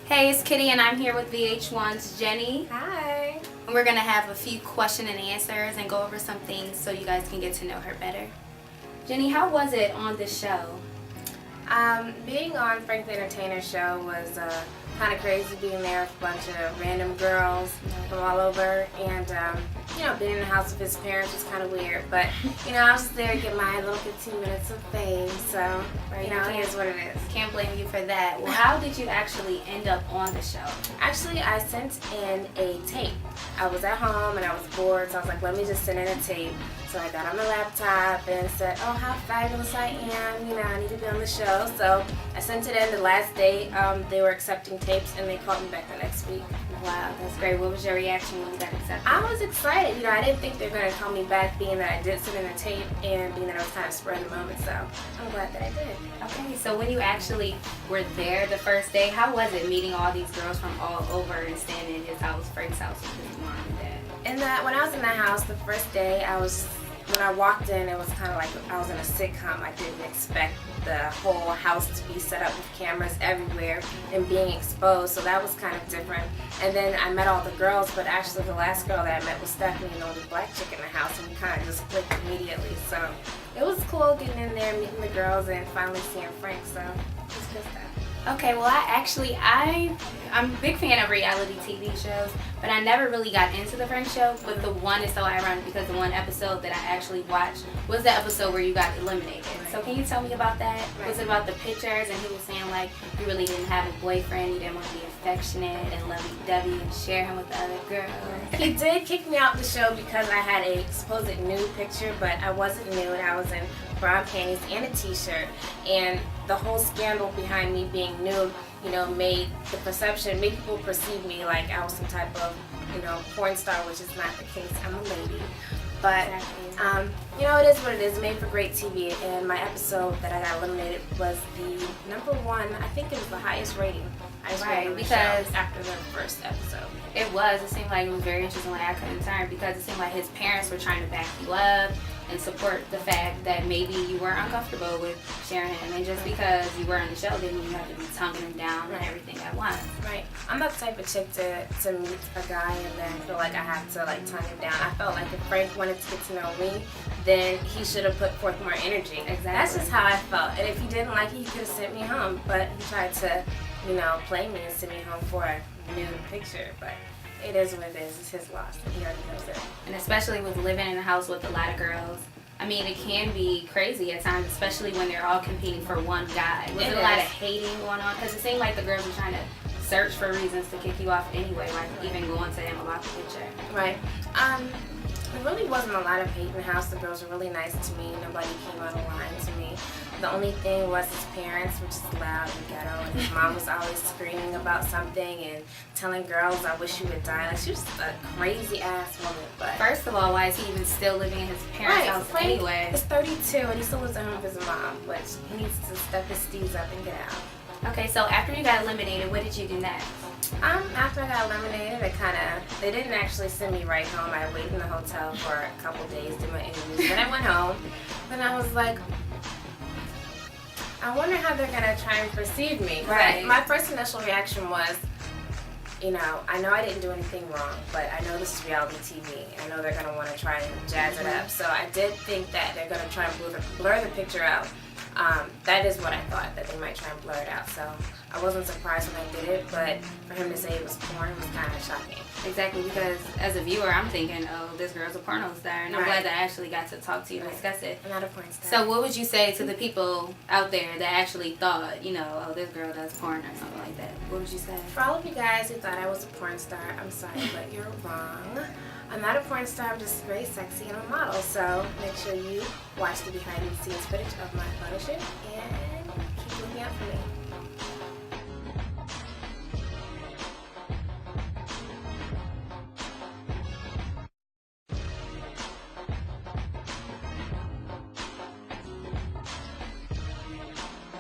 Hey, it's Kitty and I'm here with VH1's Jenny. Hi. And we're going to have a few question and answers and go over some things so you guys can get to know her better. Jenny, how was it on the show? Being on Frank the Entertainer's show was kind of crazy, being there with a bunch of random girls from all over, and being in the house with his parents was kind of weird, but I was just there to get my little 15 minutes of fame, so it is what it is. Can't blame you for that. Well, how did you actually end up on the show? Actually, I sent in a tape. I was at home and I was bored, so I was like, let me just send in a tape. So I got on my laptop and said, oh, how fabulous I am, I need to be on the show. So I sent it in the last day. They were accepting tapes and they called me back the next week. Wow, that's great. What was your reaction when you got accepted? I was excited. I didn't think they were going to call me back, being that I did send in a tape and being that I was kind of spur of the moment. So I'm glad that I did. Okay, so when you actually were there the first day, how was it meeting all these girls from all over and standing in his house, Frank's house, with his mom and dad? When I was in that house the first day, when I walked in, it was kind of like I was in a sitcom. I didn't expect the whole house to be set up with cameras everywhere and being exposed, so that was kind of different. And then I met all the girls, but actually the last girl that I met was Stephanie, the only black chick in the house, and we kind of just clicked immediately. So it was cool getting in there, meeting the girls, and finally seeing Frank, so it was good stuff. Okay, well, I'm a big fan of reality TV shows, but I never really got into the Frank show. But the one is so ironic because the one episode that I actually watched was the episode where you got eliminated. Right. So can you tell me about that? Right. Was it about the pictures and he was saying like you really didn't have a boyfriend, you didn't want to be affectionate and lovey-dovey and share him with the other girls? He did kick me out the show because I had a supposed nude picture, but I wasn't nude. I was in brown panties and a t-shirt, and the whole scandal behind me being nude, made people perceive me like I was some type of, porn star, which is not the case. I'm a lady. But, it is what it is. It made for great TV, and my episode that I got eliminated was the #1. I think it was the highest rating. Right, because after the first episode. It seemed like it was very interesting. Like I couldn't turn because it seemed like his parents were trying to back you up and support the fact that maybe you were uncomfortable with sharing him, and just because you were on the show didn't mean you have to be tonguing him down and everything at once. Right. I'm not the type of chick to meet a guy and then feel like I have to tongue him down. I felt like if Frank wanted to get to know me, then he should have put forth more energy. Exactly. That's just how I felt. And if he didn't like it, he could have sent me home. But he tried to, play me and send me home for a nude picture. But it is what it is. It's his loss. He already knows it. And especially with living in a house with a lot of girls, I mean, it can be crazy at times, especially when they're all competing for one guy. Was there a lot of hating going on? Because it seemed like the girls were trying to search for reasons to kick you off anyway, like even going to him about the picture. Right. There really wasn't a lot of hate in the house. The girls were really nice to me. Nobody came out of line to me. The only thing was his parents, which is loud and ghetto, and his mom was always screaming about something and telling girls, I wish you would die. Like, she was a crazy ass woman. But first of all, why is he even still living in his parents' house anyway? He's 32 and he still lives at home with his mom, but he needs to step his steez up and get out. Okay, so after you got eliminated, what did you do next? After I got eliminated, they didn't actually send me right home. I waited in the hotel for a couple days, did my interviews. Then I went home, and I was like, I wonder how they're going to try and perceive me. Right. My first initial reaction was, I know I didn't do anything wrong, but I know this is reality TV. I know they're going to want to try and jazz it up. So I did think that they're going to try and blur the picture out. That is what I thought, that they might try and blur it out. So I wasn't surprised when I did it, but for him to say it was porn was kind of shocking. Exactly, because as a viewer, I'm thinking, oh, this girl's a porno star, and I'm glad that I actually got to talk to you and discuss it. I'm not a porn star. So what would you say to the people out there that actually thought, oh, this girl does porn or something like that? What would you say? For all of you guys who thought I was a porn star, I'm sorry, but you're wrong. I'm not a porn star, I'm just very sexy and a model, so make sure you watch the behind the scenes footage of my photo shoot and keep looking out for me.